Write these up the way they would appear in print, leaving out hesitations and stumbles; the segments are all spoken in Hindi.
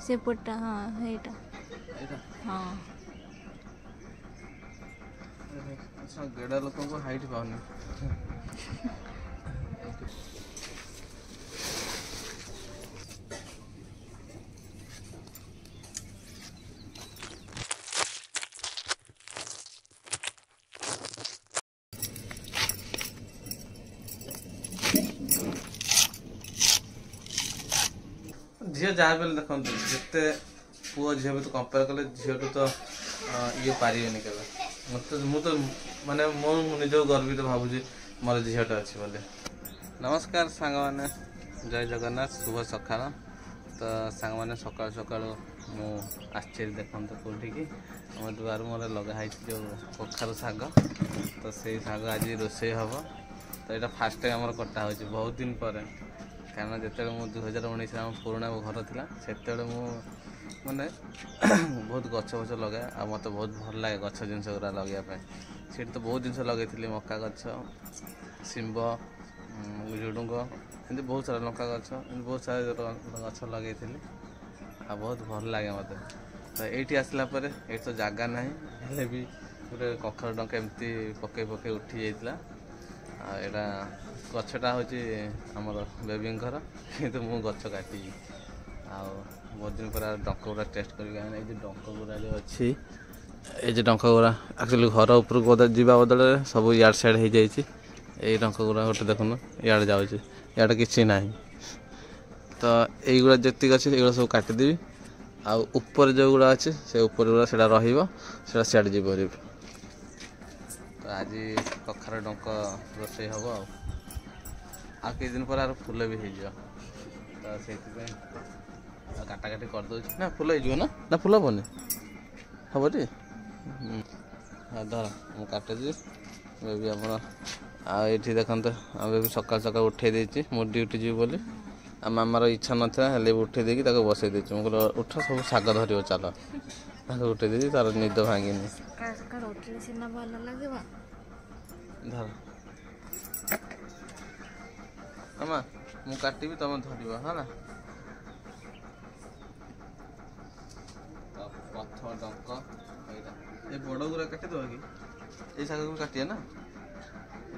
सेपटा हाँ एटा हाँ अच्छा गेड़ा लोक हाइट पाऊनी झील जहाँ भी देखते जिते पुओ झील भी तो कंपेयर कले झील तो ये पारे के मत मुझे माने मो निज गर्वित भावुँ मोर झीलटा अच्छी बोले। नमस्कार सांग मैंने जय जगन्नाथ शुभ सकाल। तो सांग मैंने सकाल सकाल मु देखते कौटी की आम दुआर मोर लगाई जो कखार शाग तो से शाग आज रोषे हम तो यहाँ फास्ट टाइम आम कटा हो बहुत दिन पर कहना जिते मुझे 2019 आम पुराणा घर था से मैंने बहुत गछ फछ लगे आ मत बहुत भल लगे गछ जिन गुरा लगे से तो बहुत जिन लगे मक्का गछ शिंब झुडुंग एमती बहुत सारा लंका गछ बहुत सारा गछ लगे आ बहुत भल लगे मत। तो ये आसला ये तो जगह ना हेल्ले भी गोटे कखर डंका एमती पकई पकई उठी जाता आटा गछटा हूँ आमर बेबी घर कि मु गछ काटी बहुत दिन पर डंक गुरा टेस्ट कर डंक गुरा जो अच्छी ये डंक गुरा एक्चुअली घर उपरक जावा बदल सब इड साइड हो जाए डंक गुरा गोटे देखुन इे जाऊँगी इे कि ना तो युवा जी अच्छे ये सब काटिदेवी आपर जो गुड़ा अच्छे से ऊपर गुड़ा से सियाड़े जी तो आज कखार डंक रोषे हम आ किछ दिन पर फूल भी हो तो से काटाकाटी करदे ना फूल हो ना फूल हेनी हम टी धर मुझे काटुची बेबी आप ये देखते बेबी सकाल सकाल उठे देती मो ड्यूटी जी बोली मामार इच्छा नाला हेल्ले भी उठे देकी बसई देती मुझे उठ सब शाग धर चल उठे देती तार निद भांगिनी धर मामा मु काटी तुम धर है ना पथ डंक ये बड़ गुरा काटिद कि ये शाग को काटिया ना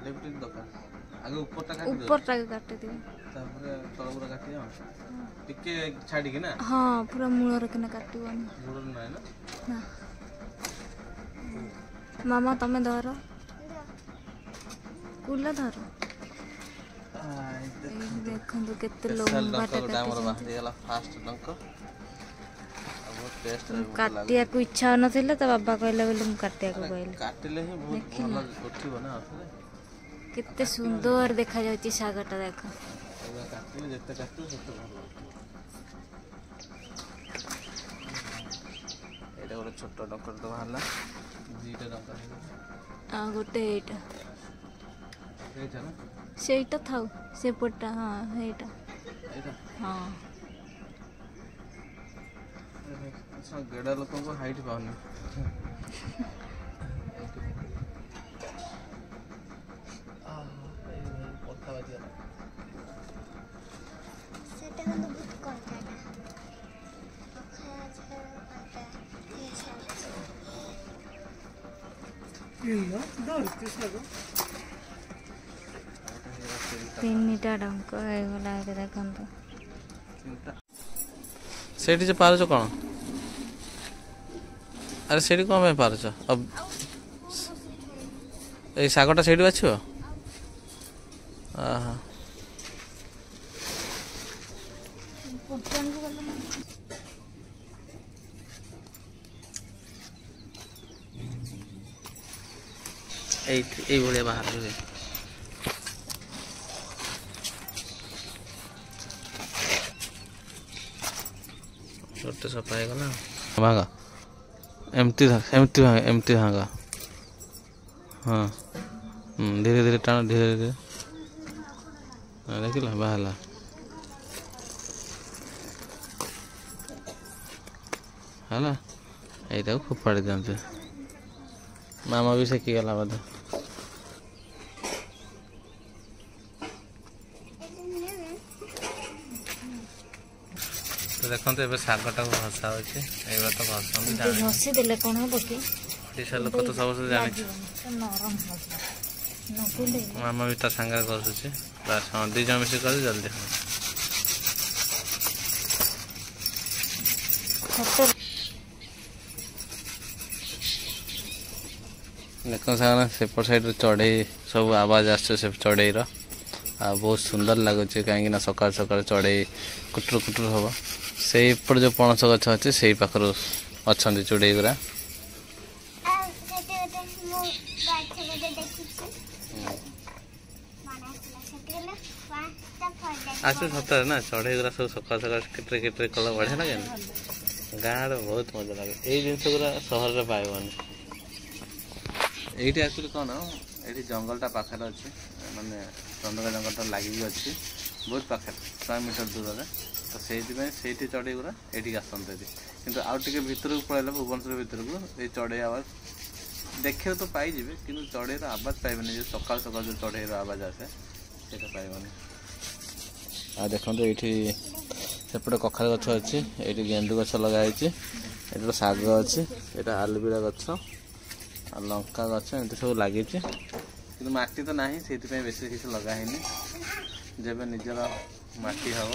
ये दरकार आगे ऊपरटा काटी दे तल गुरा काटिया टिके छाड़ी ना हाँ पूरा मूल रखना काटबनी मूल ना ना मामा तमे धर कुला धर देखो केते लंबा फास्ट डंक काटिया को इच्छा हो नथिले तो बाबा कहले बोले मु काटिया को कहले काटिले ही बहुत भल उठिबो ना केते सुंदर देखा जाउची सागटा देखो काटिले जते काटू सेते भल एटा गोटे छोट डंकर तो बाहरला दीटा डंकर आ गोटे एटा ना सेटा थाउ सेपटा हां एटा हां अच्छा गेड़ा लोक हाइट पाऊनी तीनटा डंक गला देखो से पारच कौन अरे से कौन पारच अब ये शागटा से बाछ भाया बाहर छोटे सफा होगा भागा एमती एमती भागा एमती भागा हाँ धीरे धीरे टाण धीरे धीरे देखिल बाहर है यही फोपाड़ी दिखते मामा भी सेकीगला बोधे देखते ए शागटा को घसा हो तो घस घसी देले कौन हम कि ओडिशा लोक तो सब जानी नरम मामा भी ता सांगे घसुचे बस हाँ 2 जन मिसिक कर जल्दी देख सागर सेपट साइड चढ़ई सब आवाज आस चढ़ई बहुत सुंदर लगुच कहीं सकाल सकाल चढ़ई कुटुर कुटुर हम से जो पणस गछ अच्छे से पाखर अच्छा चुड़ई गुरा अच्छा सतर ना चढ़ई गुरा सब सकाल सकाल किटरे किटरे कला बढ़िया लगे गाँव बहुत मजा लगे ये जिनस गुरा सहर में पाइबन ये एक्चुअली कौन ये जंगलटा पाखे अच्छे माने चंदका जंगलटा लगे अच्छी बहुत पाखे 100 मीटर दूर में तो से चढ़ई गुरा ये आसते कि आउ टे भर को पड़ेगा भुवनेश्वर भर को ये चढ़ई आवाज देखिए तो पाइबे कि चढ़ईर आवाज पाइबे जो सकाल सकाल जो चढ़ईर आवाज आसे से पाइबन आ देखो ये सेपटे कखार गछ अच्छी ये गेंडू गछ लगाई ये शाग अच्छी ये आलुबिड़ा गछ आ लंका गछ एमती सब लगी कि माटी तो ना से बेस किसी लगाही जब निजर माटी हम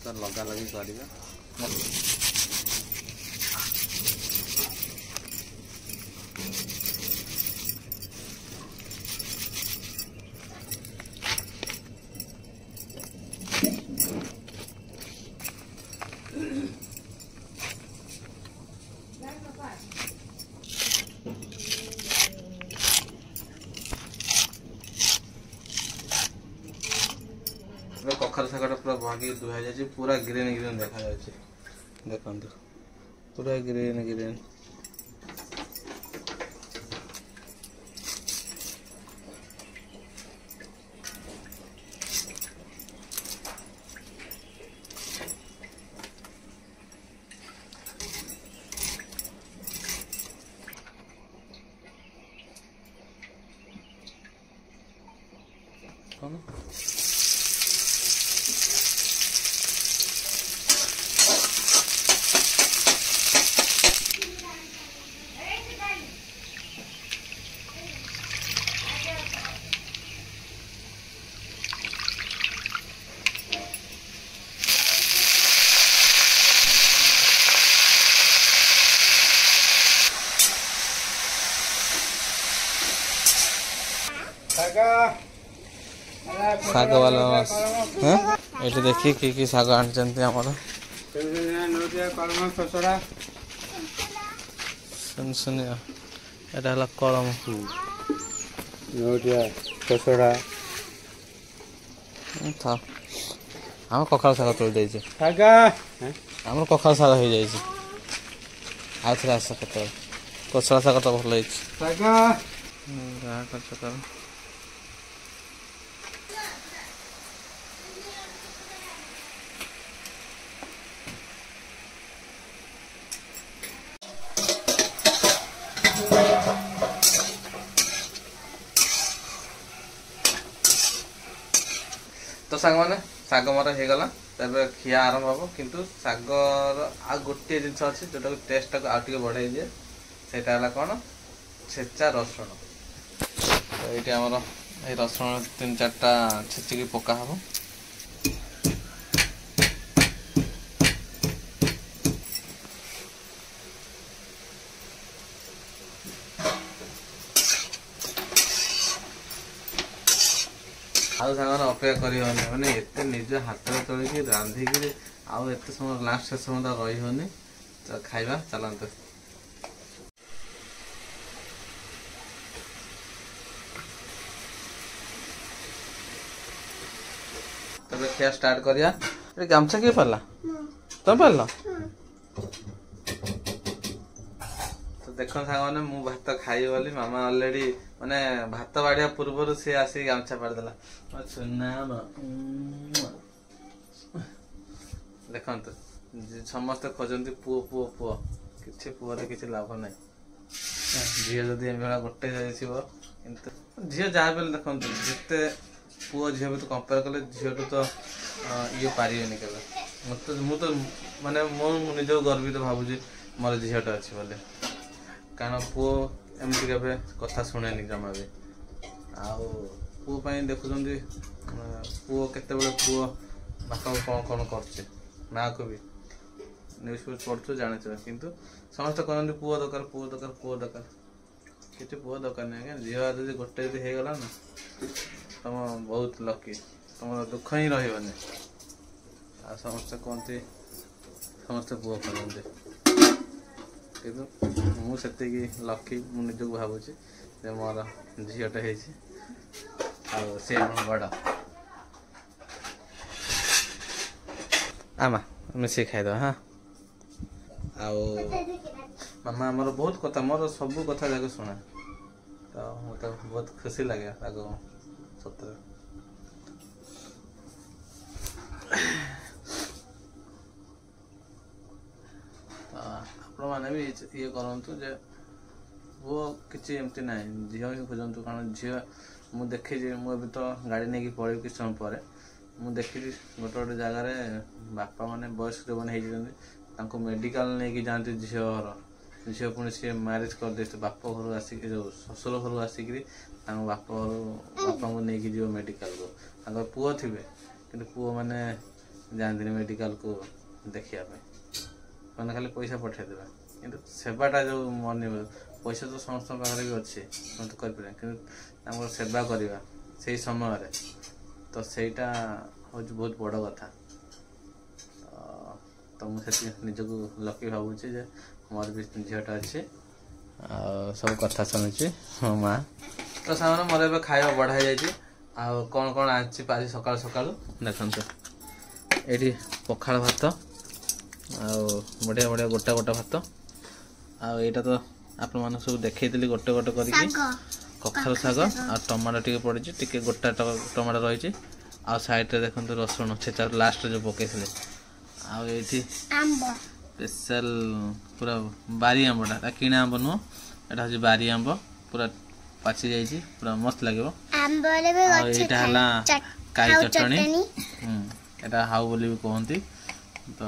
तो लगा लगी कर कखार शागटा पूरा भागी दुहा जाए पूरा ग्रीन ग्रीन देखा देखो पूरा ग्रीन ग्रीन शाग वाला ये देखिए कि शाग आनी आमर सुन सुनिया एटा कलम था आम कखाल शाग तोड़ देजे आम कखाल शाग हो जाए आउ थे आस केत कोसला शाग तो भल तो सांग मैंने शाग मर होगला खिया आरंभ हम किंतु शागर आ गोटे जिन अच्छे जोटा टेस्ट को आगे बढ़ाई दिए सेटा कौन छेचा रसुण तो ये आमर ये रसुण 3-4टा छेचिकी पका हम आउ सागर अपेक्षा करी माने एते निज हाथ में तोड़िकी रांधिकी आउ एते समय लास्ट समय रही होनी तो खाइबा चलते तबे खिया स्टार्ट करिया ए गामछा के पाला तुम पाला तो देखो सागर मु भात खाई बोली मामा ऑलरेडी माने भात बाड़िया पूर्व से आसी गामछा पाड़ देला देखते समस्ते खोजती पुओ पुओ पुओ कि पुअर किसी लाभ ना झील जदि गोटे कि झील जहाँ भी देखते जिते पुओ झील भी तो कंपेयर कले झील तो ये पारे के ମାନେ ମୁଁ ନିଜକୁ ଗର୍ବିତ ଭାବୁଛି ମୋର ଝିଅଟା ଅଛି ବୋଲି। କାରଣ ପୁଅ ଏମିତି କେବେ କଥା ଶୁଣେନି ଜମା ବି। ଆଉ ପୁଅ ପାଇଁ ଦେଖୁଛନ୍ତି ପୁଅ କେତେବେଳେ ପୁଅ ବାପାଙ୍କୁ କ'ଣ କ'ଣ କରୁଛି, ମାଆକୁ ବି ନ୍ୟୁଜ୍ ଫ୍ୟୁଜ୍ ପଢ଼ୁଛୁ ଜାଣିଥିବେ। କିନ୍ତୁ ସମସ୍ତେ କହନ୍ତି ପୁଅ ଦରକାର ପୁଅ ଦରକାର ପୁଅ ଦରକାର। କିଛି ପୁଅ ଦରକାର ନାହିଁ ଆଜ୍ଞା। ଝିଅ ଯଦି ଗୋଟେ ଯଦି ହେଇଗଲା ନା ତମ ବହୁତ ଲକି, ତମର ଦୁଃଖ ହିଁ ରହିବନି। ଆଉ ସମସ୍ତେ କୁହନ୍ତି ସମସ୍ତେ ପୁଅ କରନ୍ତି, କିନ୍ତୁ ମୁଁ ସେତିକି ଲକି ମୁଁ ନିଜକୁ ଭାବୁଛି ଯେ ମୋର ଝିଅଟେ ହେଇଛି ଆଉ ସେ ମୋ ବଡ଼। ଆମା ମିଶିକି ଖାଇଦେବା ହଁ। ଆଉ ମାମା ଆମର ବହୁତ କଥା, ମୋର ସବୁ କଥା ଯାକ ଶୁଣେ, ତ ମୋତେ ବହୁତ ଖୁସି ଲାଗେ ତାକୁ ସତରେ। ଆପଣମାନେ ବି ଇଏ କରନ୍ତୁ ଯେ ପୁଅ କିଛି ଏମିତି ନାହିଁ, ଝିଅ ହିଁ ଖୋଜନ୍ତୁ। କାରଣ ଝିଅ ମୁଁ ଦେଖିଛି, ମୁଁ ଏବେ ତ ଗାଡ଼ି ନେଇକି ପଳେଇବି କିଛି ସମୟ ପରେ, ମୁଁ ଦେଖିଛି ଗୋଟେ ଗୋଟେ ଜାଗାରେ ବାପା ମାନେ ବୟସ୍କ ଯେଉଁମାନେ ହେଇଯାଇଛନ୍ତି ତାଙ୍କୁ ମେଡ଼ିକାଲ ନେଇକି ଯାଆନ୍ତି ଝିଅର। ଝିଅ ପୁଣି ସିଏ ମ୍ୟାରେଜ୍ କରିଦେଇଥିବ ବାପ ଘରୁ ଆସିକି, ଯେଉଁ ଶ୍ୱଶୁର ଘରୁ ଆସିକିରି ତାଙ୍କ ବାପାଙ୍କୁ ନେଇକି ଯିବ ମେଡ଼ିକାଲକୁ। ତାଙ୍କର ପୁଅ ଥିବେ କିନ୍ତୁ ପୁଅମାନେ ଯାଆନ୍ତିନି ମେଡ଼ିକାଲକୁ ଦେଖିବା ପାଇଁ, ସେମାନେ ଖାଲି ପଇସା ପଠାଇଦେବେ। କିନ୍ତୁ ସେବାଟା ଯେଉଁ ମନେ, ପଇସା ତ ସମସ୍ତଙ୍କ ପାଖରେ ବି ଅଛି, ସମସ୍ତେ କରିପାରିବେ, କିନ୍ତୁ ତାଙ୍କର ସେବା କରିବା ସେଇ ସମୟରେ, ତ ସେଇଟା ହେଉଛି ବହୁତ ବଡ଼ କଥା। ତ ମୁଁ ସେଠି ନିଜକୁ ଲକି ଭାବୁଛି ଯେ ମୋର ବି ଝିଅଟା ଅଛି ଆଉ ସବୁ କଥା ଶୁଣୁଛି ମୋ ମା। ତ ସାଙ୍ଗରେ ମୋର ଏବେ ଖାଇବା ବଢ଼ା ହେଇଯାଇଛି। ଆଉ କ'ଣ କ'ଣ ଆଣିଛି ଆଜି ସକାଳୁ ସକାଳୁ ଦେଖନ୍ତୁ। ଏଇଠି ପଖାଳ ଭାତ ଆଉ ବଢ଼ିଆ ବଢ଼ିଆ ଗୋଟା ଗୋଟା ଭାତ। ଆଉ ଏଇଟା ତ ଆପଣମାନଙ୍କୁ ସବୁ ଦେଖେଇଥିଲି ଗୋଟେ ଗୋଟେ କରିକି, କଖାରୁ ଶାଗ ଆଉ ଟମାଟୋ ଟିକେ ପଡ଼ିଛି, ଟିକେ ଗୋଟା ଟମାଟୋ ରହିଛି। ଆଉ ସାଇଡ଼ରେ ଦେଖନ୍ତୁ ରସୁଣ ଛେଚା ଲାଷ୍ଟରେ ଯେଉଁ ପକେଇଥିଲେ। ଆଉ ଏଇଠି ସ୍ପେଶାଲ ପୁରା ବାରି ଆମ୍ବଟା, କିଣା ଆମ୍ବ ନୁହଁ, ଏଇଟା ହେଉଛି ବାରି ଆମ୍ବ, ପୁରା ପାଚି ଯାଇଛି, ପୁରା ମସ୍ତ ଲାଗିବ। ଆଉ ଏଇଟା ହେଲା କାଇ ଚଟଣି, ଏଇଟା ହାଉ ବୋଲି ବି କୁହନ୍ତି। ତ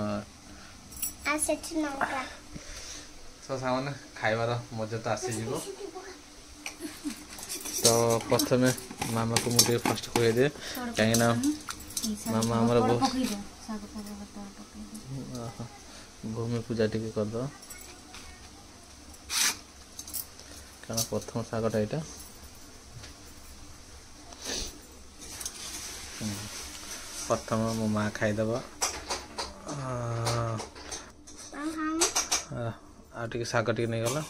ସାଙ୍ଗମାନେ ଖାଇବାର ମଜା ତ ଆସିଯିବ। ତ ପ୍ରଥମେ ମାମାକୁ ମୁଁ ଟିକେ ଫାଷ୍ଟ କହିଦିଏ, କାହିଁକିନା ମାମା ଆମର ଭୂମି ପୂଜା ଟିକେ କରିଦେବା, କାରଣ ପ୍ରଥମ ଶାଗଟା ଏଇଟା। ପ୍ରଥମ ମୋ ମା ଖାଇଦେବ, ଆଉ ଟିକେ ଶାଗ ଟିକେ ନେଇଗଲା,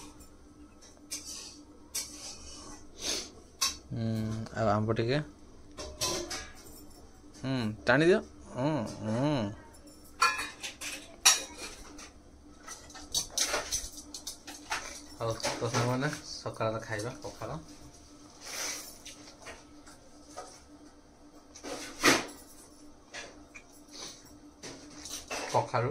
ଆଉ ଆମ୍ବ ଟିକେ ଟାଣିଦିଅ। ହଉ ତ ସାଙ୍ଗମାନେ ସକାଳର ଖାଇବା ପଖାଳ। କଖାରୁ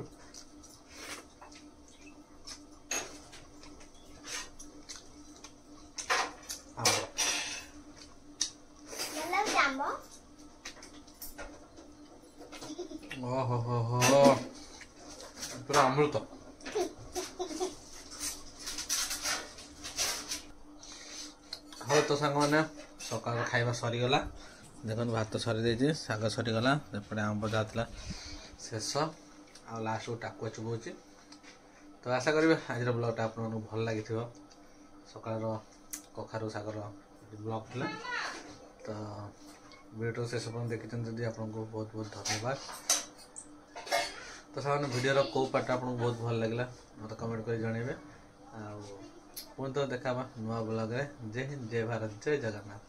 ଓହୋ ପୁରା ଅମୃତ। ହଉ ତ ସାଙ୍ଗମାନେ ସକାଳ ଖାଇବା ସରିଗଲା, ଦେଖନ୍ତୁ ଭାତ ସରିଯାଇଛି, ଶାଗ ସରିଗଲା, ଏପଟେ ଆମ୍ବ ଯାହା ଥିଲା ଶେଷ, ଆଉ ଲାଷ୍ଟକୁ ଟାକୁଆ ଚୁବଉଛି। ତ ଆଶା କରିବେ ଆଜିର ବ୍ଲଗ୍ଟା ଆପଣମାନଙ୍କୁ ଭଲ ଲାଗିଥିବ। ସକାଳର କଖାରୁ ଶାଗର ବ୍ଲଗ୍ ଥିଲା। ତ ଭିଡ଼ିଓ ଶେଷ ପର୍ଯ୍ୟନ୍ତ ଦେଖିଛନ୍ତି ଯଦି ଆପଣଙ୍କୁ ବହୁତ ବହୁତ ଧନ୍ୟବାଦ। ତ ସେମାନେ ଭିଡ଼ିଓର କେଉଁ ପାର୍ଟଟା ଆପଣଙ୍କୁ ବହୁତ ଭଲ ଲାଗିଲା ମୋତେ କମେଣ୍ଟ କରି ଜଣାଇବେ। ଆଉ ପୁଣି ତ ଦେଖା ହେବା ନୂଆ ବ୍ଲଗ୍ରେ। ଜୟ ହିନ୍ଦ, ଜୟ ଭାରତ, ଜୟ ଜଗନ୍ନାଥ।